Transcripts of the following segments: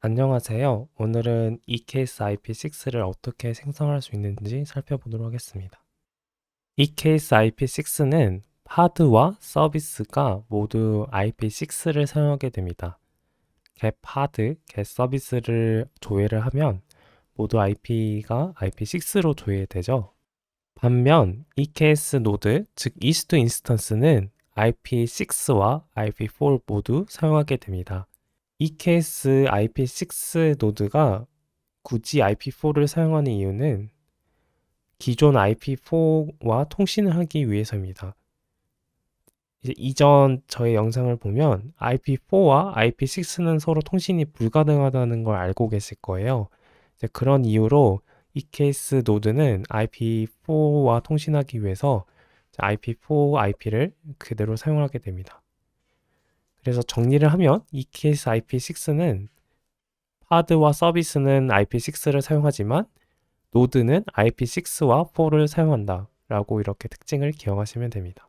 안녕하세요. 오늘은 EKS IP6를 어떻게 생성할 수 있는지 살펴보도록 하겠습니다. EKS IP6는 파드와 서비스가 모두 IP6를 사용하게 됩니다. get 파드, get 서비스를 조회를 하면 모두 IP가 IP6로 조회되죠. 반면 EKS 노드, 즉 이스트 인스턴스는 IP6와 IP4 모두 사용하게 됩니다. EKS IP6 노드가 굳이 IP4를 사용하는 이유는 기존 IP4와 통신을 하기 위해서입니다. 이제 이전 저의 영상을 보면 IP4와 IP6는 서로 통신이 불가능하다는 걸 알고 계실 거예요. 이제 그런 이유로 EKS 노드는 IP4와 통신하기 위해서 IP4 IP를 그대로 사용하게 됩니다. 그래서 정리를 하면 EKS IP6는 파드와 서비스는 IP6를 사용하지만 노드는 IP6와 4를 사용한다 라고 이렇게 특징을 기억하시면 됩니다.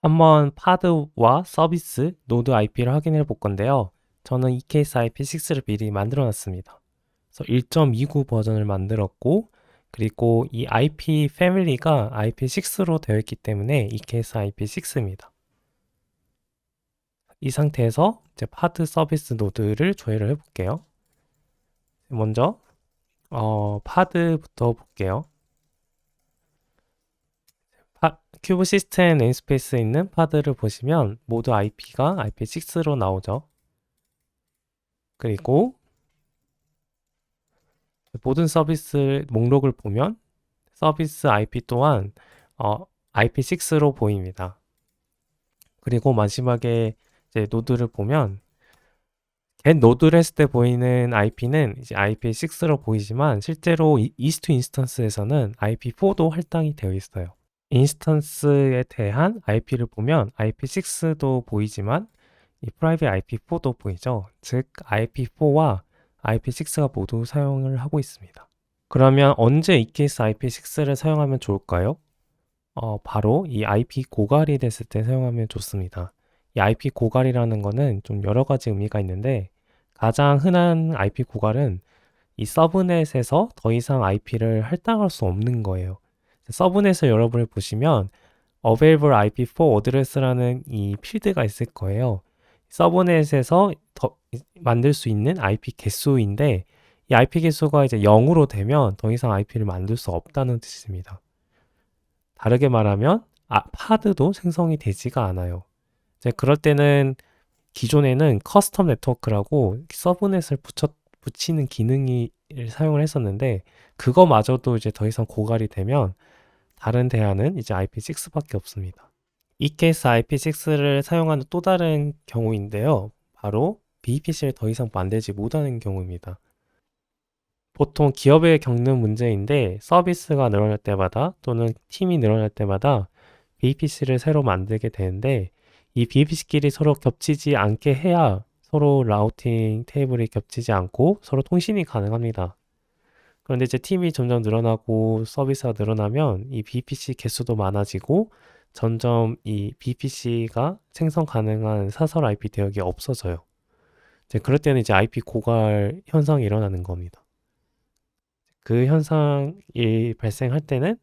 한번 파드와 서비스, 노드 IP를 확인해 볼 건데요. 저는 EKS IP6를 미리 만들어 놨습니다. 그래서 1.29 버전을 만들었고 그리고 이 IP 패밀리가 IP6로 되어 있기 때문에 EKS IP6입니다. 이 상태에서 이제 파드 서비스 노드를 조회를 해볼게요. 먼저 파드부터 볼게요. 큐브 시스템 네임스페이스에 있는 파드를 보시면 모두 IP가 IP6로 나오죠. 그리고 모든 서비스 목록을 보면 서비스 IP 또한 IP6로 보입니다. 그리고 마지막에 이제 노드를 보면 get 노드를 했을 때 보이는 IP는 이제 IP6로 보이지만 실제로 이스트 인스턴스에서는 IP4도 할당이 되어 있어요. 인스턴스에 대한 IP를 보면 IP6도 보이지만 이 프라이빗 IP4도 보이죠. 즉 IP4와 IP6가 모두 사용을 하고 있습니다. 그러면 언제 EKS IP6를 사용하면 좋을까요? 바로 이 IP 고갈이 됐을 때 사용하면 좋습니다. 이 IP 고갈이라는 거는 좀 여러 가지 의미가 있는데 가장 흔한 IP 고갈은 이 서브넷에서 더 이상 IP를 할당할 수 없는 거예요. 서브넷을 여러분을 보시면 Available IP4 Address라는 이 필드가 있을 거예요. 서브넷에서 만들 수 있는 IP 개수인데 이 IP 개수가 이제 0으로 되면 더 이상 IP를 만들 수 없다는 뜻입니다. 다르게 말하면 파드도 생성이 되지가 않아요. 이제 그럴 때는 기존에는 커스텀 네트워크라고 서브넷을 붙이는 기능을 사용을 했었는데 그거마저도 이제 더 이상 고갈이 되면 다른 대안은 이제 IP6밖에 없습니다. EKS IP6를 사용하는 또 다른 경우인데요. 바로 VPC를 더 이상 만들지 못하는 경우입니다. 보통 기업에 겪는 문제인데 서비스가 늘어날 때마다 또는 팀이 늘어날 때마다 VPC를 새로 만들게 되는데 이 VPC끼리 서로 겹치지 않게 해야 서로 라우팅 테이블이 겹치지 않고 서로 통신이 가능합니다. 그런데 이제 팀이 점점 늘어나고 서비스가 늘어나면 이 VPC 개수도 많아지고 점점 이 VPC가 생성 가능한 사설 IP 대역이 없어져요. 이제 그럴 때는 이제 IP 고갈 현상이 일어나는 겁니다. 그 현상이 발생할 때는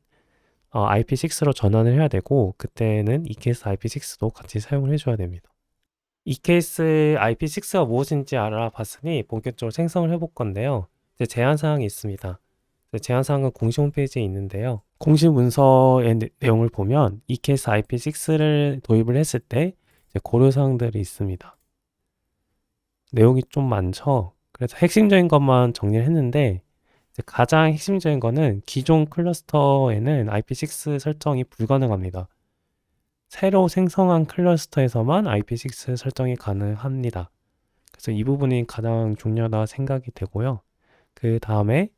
IP6로 전환을 해야 되고 그때는 EKS IP6도 같이 사용을 해줘야 됩니다. EKS IP6가 무엇인지 알아봤으니 본격적으로 생성을 해볼 건데요. 이제 제한사항이 있습니다. 제한사항은 공식 홈페이지에 있는데요. 공식 문서의 내용을 보면 EKS IP6를 도입을 했을 때 고려사항들이 있습니다. 내용이 좀 많죠. 그래서 핵심적인 것만 정리를 했는데 가장 핵심적인 거는 기존 클러스터에는 IP6 설정이 불가능합니다. 새로 생성한 클러스터에서만 IP6 설정이 가능합니다. 그래서 이 부분이 가장 중요하다 생각이 되고요. 그 다음에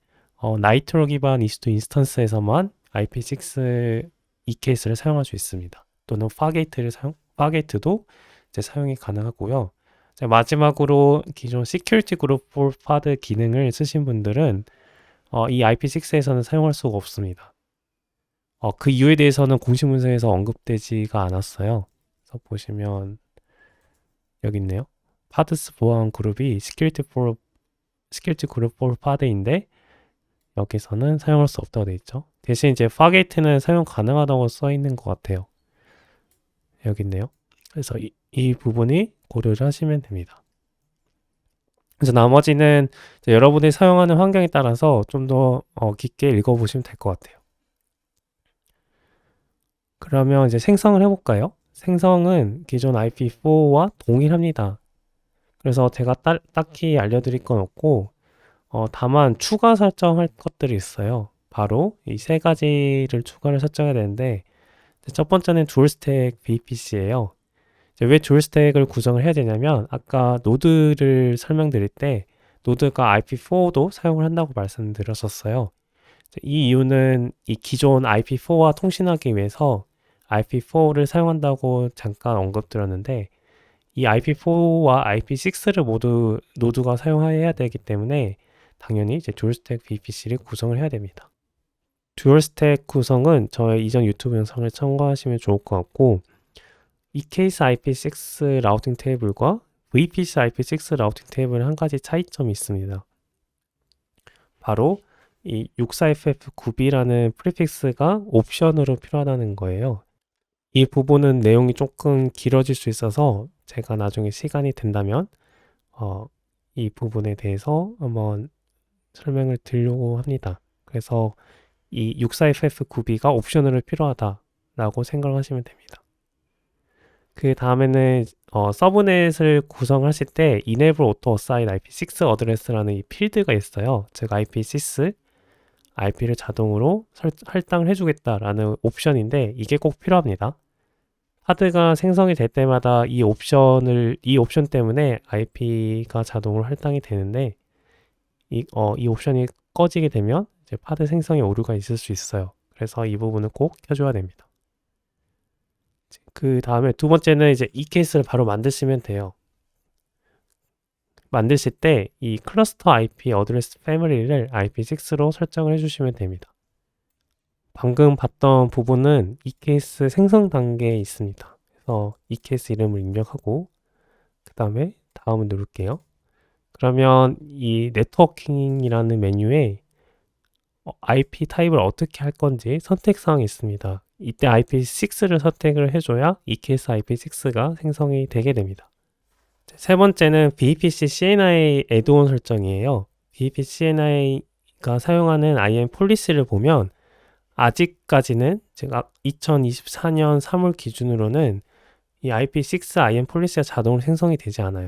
나이트로 기반 이스트 인스턴스에서만 IP6 EKS를 사용할 수 있습니다. 또는 파게이트도 이제 사용이 가능하고요. 마지막으로 기존 Security Group for PAD 기능을 쓰신 분들은 이 IP6에서는 사용할 수가 없습니다. 그 이유에 대해서는 공식 문서에서 언급되지가 않았어요. 그래서 보시면 여기 있네요. 파드스 보안 그룹이 Security for security group for path인데 여기서는 사용할 수 없다고 되어 있죠. 대신 이제 fargate는 사용 가능하다고 써 있는 것 같아요. 여기 있네요. 그래서 이 부분이 고려를 하시면 됩니다. 그래서 나머지는 이제 여러분이 사용하는 환경에 따라서 좀 더 깊게 읽어보시면 될 것 같아요. 그러면 이제 생성을 해볼까요? 생성은 기존 IP4와 동일합니다. 그래서 제가 딱히 알려드릴 건 없고 다만 추가 설정할 것들이 있어요. 바로 이 세 가지를 추가를 설정해야 되는데 첫 번째는 dual stack VPC예요. 왜 dual stack을 구성을 해야 되냐면 아까 노드를 설명드릴 때 노드가 IP4도 사용을 한다고 말씀드렸었어요. 이 이유는 이 기존 IP4와 통신하기 위해서 IP4를 사용한다고 잠깐 언급드렸는데 이 IP4와 IP6를 모두 노드가 사용해야 되기 때문에 당연히 이제 듀얼스택 VPC를 구성을 해야 됩니다. 듀얼스택 구성은 저의 이전 유튜브 영상을 참고하시면 좋을 것 같고 ECASE IP6 라우팅 테이블과 VPC IP6 라우팅 테이블은 한 가지 차이점이 있습니다. 바로 이 64FF9B라는 프리픽스가 옵션으로 필요하다는 거예요. 이 부분은 내용이 조금 길어질 수 있어서 제가 나중에 시간이 된다면 이 부분에 대해서 한번 설명을 드리려고 합니다. 그래서 이 64FF9B가 옵션으로 필요하다라고 생각을 하시면 됩니다. 그 다음에는 서브넷을 구성하실 때 Enable Auto Assign IP6 어드레스라는 이 필드가 있어요. 즉 IP6 IP를 자동으로 할당을 해주겠다라는 옵션인데 이게 꼭 필요합니다. 파드가 생성이 될 때마다 이 옵션 때문에 IP가 자동으로 할당이 되는데 이 옵션이 꺼지게 되면 이제 파드 생성에 오류가 있을 수 있어요. 그래서 이 부분은 꼭 켜줘야 됩니다. 그 다음에 두 번째는 이제 이 케이스를 바로 만드시면 돼요. 만드실 때 이 클러스터 IP 어드레스 패밀리를 IP6로 설정을 해주시면 됩니다. 방금 봤던 부분은 이 케이스 생성 단계에 있습니다. 그래서 이 케이스 이름을 입력하고 그 다음에 다음을 누를게요. 그러면 이 네트워킹이라는 메뉴에 IP 타입을 어떻게 할 건지 선택사항이 있습니다. 이때 IP6를 선택을 해줘야 이 케이스 IP6가 생성이 되게 됩니다. 세 번째는 VPC CNI 애드온 설정이에요. VPC CNI가 사용하는 IAM 폴리시를 보면 아직까지는 제가 2024년 3월 기준으로는 이 IP6 IAM 폴리시가 자동으로 생성이 되지 않아요.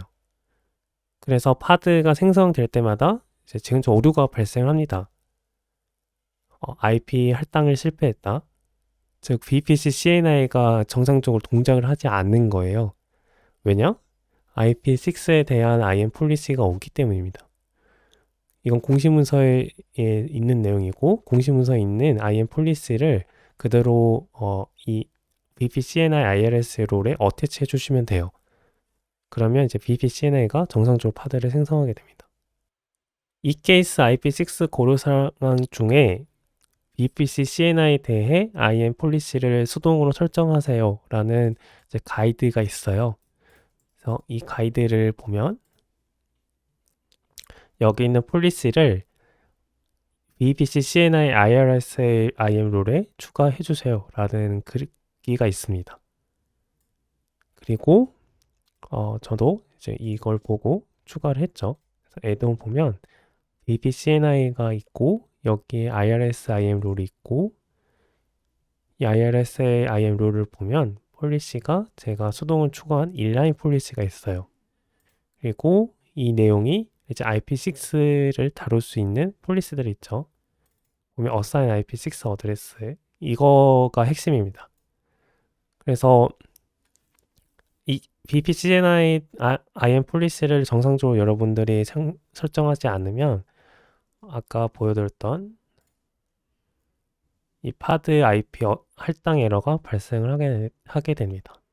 그래서 파드가 생성될 때마다 이제 지금 저 오류가 발생을 합니다. IP 할당을 실패했다. 즉 VPC CNI가 정상적으로 동작을 하지 않는 거예요. 왜냐? IP6에 대한 IAM 폴리시가 없기 때문입니다. 이건 공시문서에 있는 내용이고 공시문서에 있는 IAM 폴리시를 그대로 이 VPCNI IRS 롤에 어태치 해주시면 돼요. 그러면 이제 VPCNI가 정상적으로 파드를 생성하게 됩니다. 이 케이스 IP6 고려 사항 중에 VPC CNI에 대해 IAM 폴리시를 수동으로 설정하세요 라는 이제 가이드가 있어요. 그래서 이 가이드를 보면 여기 있는 폴리시를 VPC CNI IRS IAM 롤에 추가해 주세요 라는 글귀가 있습니다. 그리고 저도 이제 이걸 보고 추가를 했죠. 그래서 애드온 보면 VPC CNI가 있고 여기에 IRS IAM 롤이 있고 이 IRS IAM 롤을 보면 폴리시가 제가 수동을 추가한 인라인 폴리시가 있어요. 그리고 이 내용이 이제 IP6를 다룰 수 있는 폴리시들이 있죠. 보면 assign IP6 어드레스 이거가 핵심입니다. 그래서 이 VPCNI IAM 폴리시를 정상적으로 여러분들이 설정하지 않으면 아까 보여드렸던 이 파드 IP 할당 에러가 발생을 하게 됩니다.